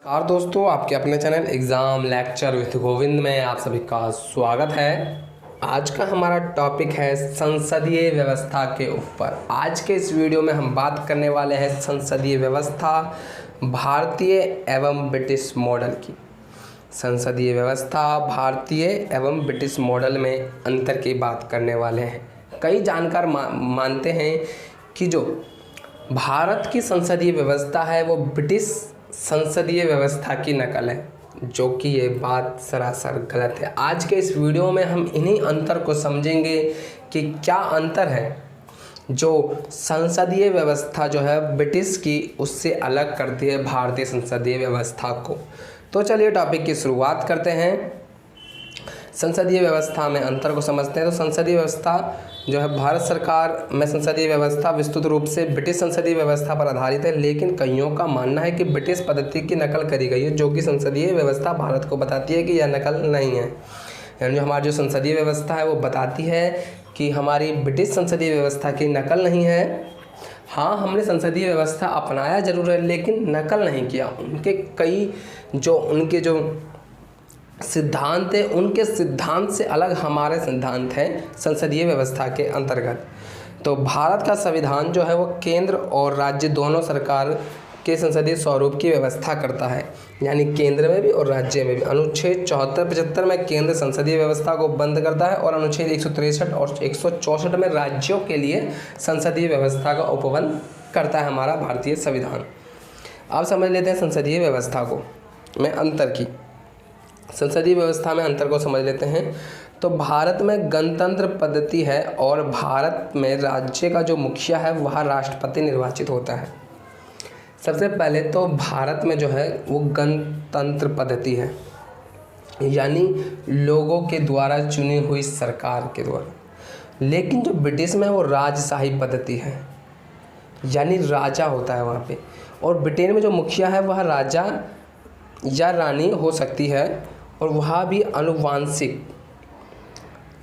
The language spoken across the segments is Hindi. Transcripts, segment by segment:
नमस्कार दोस्तों, आपके अपने channel exam lecture with Govind में आप सभी का स्वागत है। आज का हमारा टॉपिक है संसदीय व्यवस्था के ऊपर। आज के इस वीडियो में हम बात करने वाले हैं संसदीय व्यवस्था भारतीय एवं ब्रिटिश मॉडल की। संसदीय व्यवस्था भारतीय एवं ब्रिटिश मॉडल में अंतर की बात करने वाले हैं। कई जानकार मानते हैं कि जो भारत की संसदीय व्यवस्था है वो ब्रिटिश संसदीय व्यवस्था की नकल है, जो कि ये बात सरासर गलत है। आज के इस वीडियो में हम इन्हीं अंतर को समझेंगे कि क्या अंतर है जो संसदीय व्यवस्था जो है ब्रिटिश की उससे अलग करती है भारतीय संसदीय व्यवस्था को। तो चलिए टॉपिक की शुरुआत करते हैं। संसदीय व्यवस्था में अंतर को समझते हैं। तो संसदीय व्यवस्था जो है भारत सरकार में संसदीय व्यवस्था विस्तृत रूप से ब्रिटिश संसदीय व्यवस्था पर आधारित है, लेकिन कईयों का मानना है कि ब्रिटिश पद्धति की नकल करी गई है, जो कि संसदीय व्यवस्था भारत को बताती है कि यह नकल नहीं है। यानी जो हमारी जो संसदीय व्यवस्था है वो बताती है कि हमारी ब्रिटिश संसदीय व्यवस्था की नकल नहीं है। हाँ, हमने संसदीय व्यवस्था अपनाया जरूर है, लेकिन नकल नहीं किया। उनके कई उनके जो सिद्धांत है, उनके सिद्धांत से अलग हमारे सिद्धांत हैं संसदीय व्यवस्था के अंतर्गत। तो भारत का संविधान जो है वो केंद्र और राज्य दोनों सरकार के संसदीय स्वरूप की व्यवस्था करता है, यानी केंद्र में भी और राज्य में भी। अनुच्छेद 74-75 में केंद्र संसदीय व्यवस्था को बंद करता है और अनुच्छेद 163 और 164 में राज्यों के लिए संसदीय व्यवस्था का उपबंध करता है हमारा भारतीय संविधान। अब समझ लेते हैं संसदीय व्यवस्था को में अंतर की। संसदीय व्यवस्था में अंतर को समझ लेते हैं। तो भारत में गणतंत्र पद्धति है और भारत में राज्य का जो मुखिया है वह राष्ट्रपति निर्वाचित होता है। सबसे पहले तो भारत में जो है वो गणतंत्र पद्धति है, यानी लोगों के द्वारा चुनी हुई सरकार के द्वारा। लेकिन जो ब्रिटिश में है वो राजशाही पद्धति है, यानी राजा होता है वहाँ पे। और ब्रिटेन में जो मुखिया है वह राजा या रानी हो सकती है, और वह भी अनुवांशिक,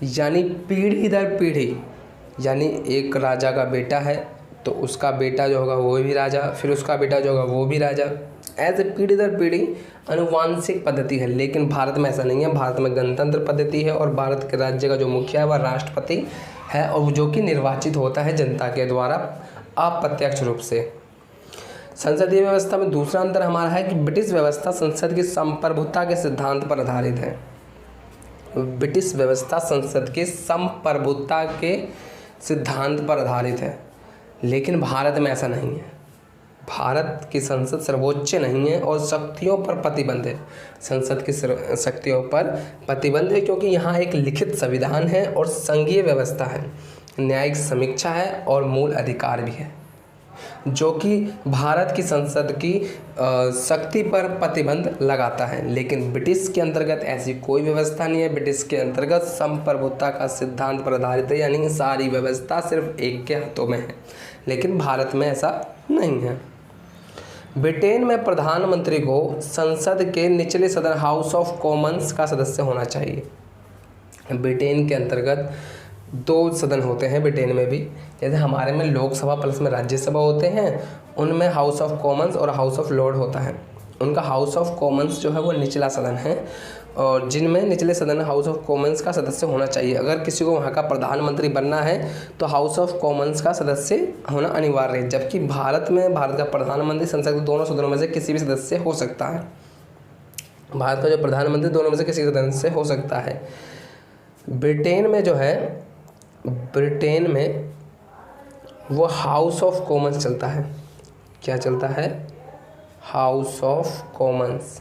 यानी पीढ़ी दर पीढ़ी। यानी एक राजा का बेटा है तो उसका बेटा जो होगा वो भी राजा, फिर उसका बेटा जो होगा वो भी राजा, ऐसे पीढ़ी दर पीढ़ी अनुवांशिक पद्धति है। लेकिन भारत में ऐसा नहीं है। भारत में गणतंत्र पद्धति है और भारत के राज्य का जो मुखिया है वह राष्ट्रपति है, और जो कि निर्वाचित होता है जनता के द्वारा अप्रत्यक्ष रूप से। संसदीय व्यवस्था में दूसरा अंतर हमारा है कि ब्रिटिश व्यवस्था संसद की संप्रभुता के सिद्धांत पर आधारित है। ब्रिटिश व्यवस्था संसद के संप्रभुता के सिद्धांत पर आधारित है, लेकिन भारत में ऐसा नहीं है। भारत की संसद सर्वोच्च नहीं है और शक्तियों पर प्रतिबंध है। संसद की शक्तियों पर प्रतिबंध है क्योंकि यहाँ एक लिखित संविधान है और संघीय व्यवस्था है, न्यायिक समीक्षा है और मूल अधिकार भी है, जो कि भारत की संसद की शक्ति पर प्रतिबंध लगाता है। लेकिन ब्रिटिश के अंतर्गत ऐसी कोई व्यवस्था नहीं है। ब्रिटिश के अंतर्गत संप्रभुता का सिद्धांत पर आधारित है, यानी सारी व्यवस्था सिर्फ एक के हाथों में है, लेकिन भारत में ऐसा नहीं है। ब्रिटेन में प्रधानमंत्री को संसद के निचले सदन हाउस ऑफ कॉमन्स का सदस्य होना चाहिए। ब्रिटेन के अंतर्गत 2 सदन होते हैं ब्रिटेन में भी, जैसे हमारे में लोकसभा प्लस में राज्यसभा होते हैं, उनमें हाउस ऑफ कॉमन्स और हाउस ऑफ लॉर्ड होता है। उनका हाउस ऑफ कॉमन्स जो है वो निचला सदन है, और जिनमें निचले सदन हाउस ऑफ कॉमन्स का सदस्य होना चाहिए। अगर किसी को वहाँ का प्रधानमंत्री बनना है तो हाउस ऑफ कॉमन्स का सदस्य होना अनिवार्य है, जबकि भारत में भारत का प्रधानमंत्री संसद के दोनों सदनों में से किसी भी सदस्य हो सकता है। भारत का जो प्रधानमंत्री दोनों में से किसी सदन से हो सकता है। ब्रिटेन में जो है, ब्रिटेन में वो हाउस ऑफ कॉमन्स चलता है। क्या चलता है? House of Commons.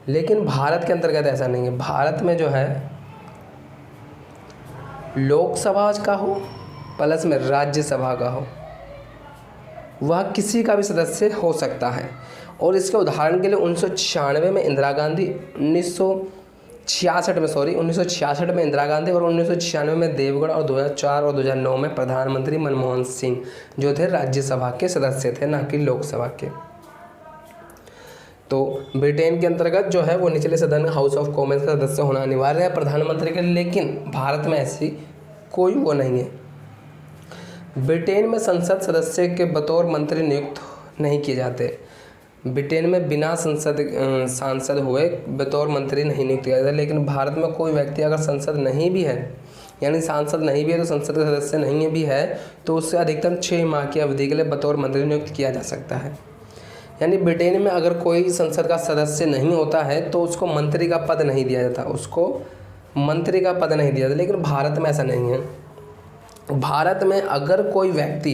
लेकिन भारत के अंतर्गत ऐसा नहीं है। भारत में जो है लोकसभा का हो प्लस में राज्यसभा का हो, वह किसी का भी सदस्य हो सकता है। और इसके उदाहरण के लिए 1996 में इंदिरा गांधी, 1966 में इंदिरा गांधी और 1996 में देवगढ़, और 2004 और 2009 में प्रधानमंत्री मनमोहन सिंह जो थे राज्यसभा के सदस्य थे, ना कि लोकसभा के। तो ब्रिटेन के अंतर्गत जो है वो निचले सदन हाउस ऑफ कॉमन्स का सदस्य होना अनिवार्य है प्रधानमंत्री के, लेकिन भारत में ऐसी कोई वो नहीं है। ब्रिटेन में संसद सदस्य के बतौर मंत्री नियुक्त नहीं किए जाते। ब्रिटेन में बिना सांसद हुए बतौर मंत्री नहीं नियुक्त किया जाता। लेकिन भारत में कोई व्यक्ति अगर संसद नहीं भी है, यानी सांसद नहीं भी है, तो संसद का सदस्य नहीं भी है, तो उससे अधिकतम 6 माह की अवधि के लिए बतौर मंत्री नियुक्त किया जा सकता है। यानी ब्रिटेन में अगर कोई संसद का सदस्य नहीं होता है तो उसको मंत्री का पद नहीं दिया जाता, उसको मंत्री का पद नहीं दिया जाता। लेकिन भारत में ऐसा नहीं है। भारत में अगर कोई व्यक्ति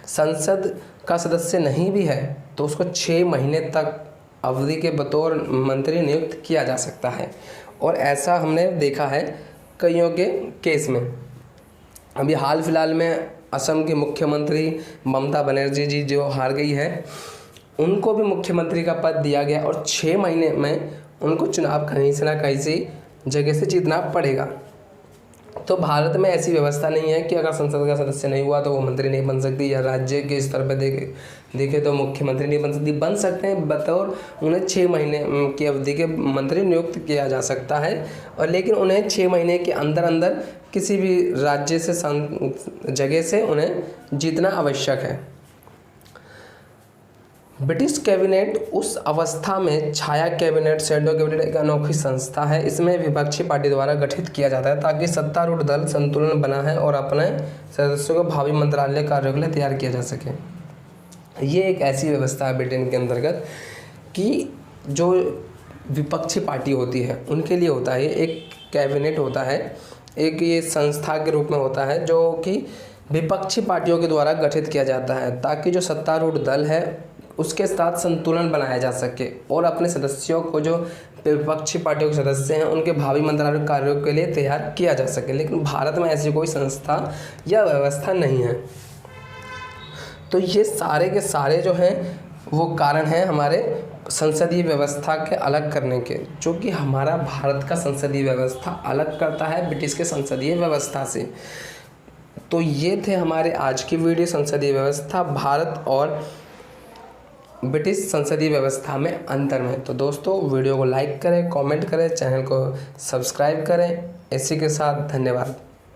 संसद का सदस्य नहीं भी है तो उसको 6 महीने तक अवधि के बतौर मंत्री नियुक्त किया जा सकता है। और ऐसा हमने देखा है कईयों के केस में। अभी हाल फिलहाल में असम की मुख्यमंत्री ममता बनर्जी जी जो हार गई है, उनको भी मुख्यमंत्री का पद दिया गया और 6 महीने में उनको चुनाव कहीं से ना कहीं से जगह से जीतना पड़ेगा। तो भारत में ऐसी व्यवस्था नहीं है कि अगर संसद का सदस्य नहीं हुआ तो वो मंत्री नहीं बन सकती, या राज्य के स्तर पर देखे तो मुख्यमंत्री नहीं बन सकती। बन सकते हैं, बतौर उन्हें 6 महीने की अवधि के मंत्री नियुक्त किया जा सकता है। और लेकिन उन्हें 6 महीने के अंदर अंदर किसी भी राज्य से जगह से उन्हें जीतना आवश्यक है। ब्रिटिश कैबिनेट उस अवस्था में छाया कैबिनेट, शैडो कैबिनेट एक अनोखी संस्था है। इसमें विपक्षी पार्टी द्वारा गठित किया जाता है ताकि सत्तारूढ़ दल संतुलन बना है और अपने सदस्यों को भावी मंत्रालय कार्यों के लिए तैयार किया जा सके। ये एक ऐसी व्यवस्था है ब्रिटेन के अंतर्गत कि जो विपक्षी पार्टी होती है उनके लिए होता है। एक कैबिनेट होता है, एक ये संस्था के रूप में होता है जो कि विपक्षी पार्टियों के द्वारा गठित किया जाता है ताकि जो सत्तारूढ़ दल है उसके साथ संतुलन बनाया जा सके और अपने सदस्यों को, जो विपक्षी पार्टियों के सदस्य हैं, उनके भावी मंत्रालय कार्यों के लिए तैयार किया जा सके। लेकिन भारत में ऐसी कोई संस्था या व्यवस्था नहीं है। तो ये सारे के सारे जो हैं वो कारण हैं हमारे संसदीय व्यवस्था के अलग करने के, जो कि हमारा भारत का संसदीय व्यवस्था अलग करता है ब्रिटिश के संसदीय व्यवस्था से। तो ये थे हमारे आज की वीडियो, संसदीय व्यवस्था भारत और ब्रिटिश संसदीय व्यवस्था में अंतर में। तो दोस्तों वीडियो को लाइक करें, कमेंट करें, चैनल को सब्सक्राइब करें। इसी के साथ धन्यवाद।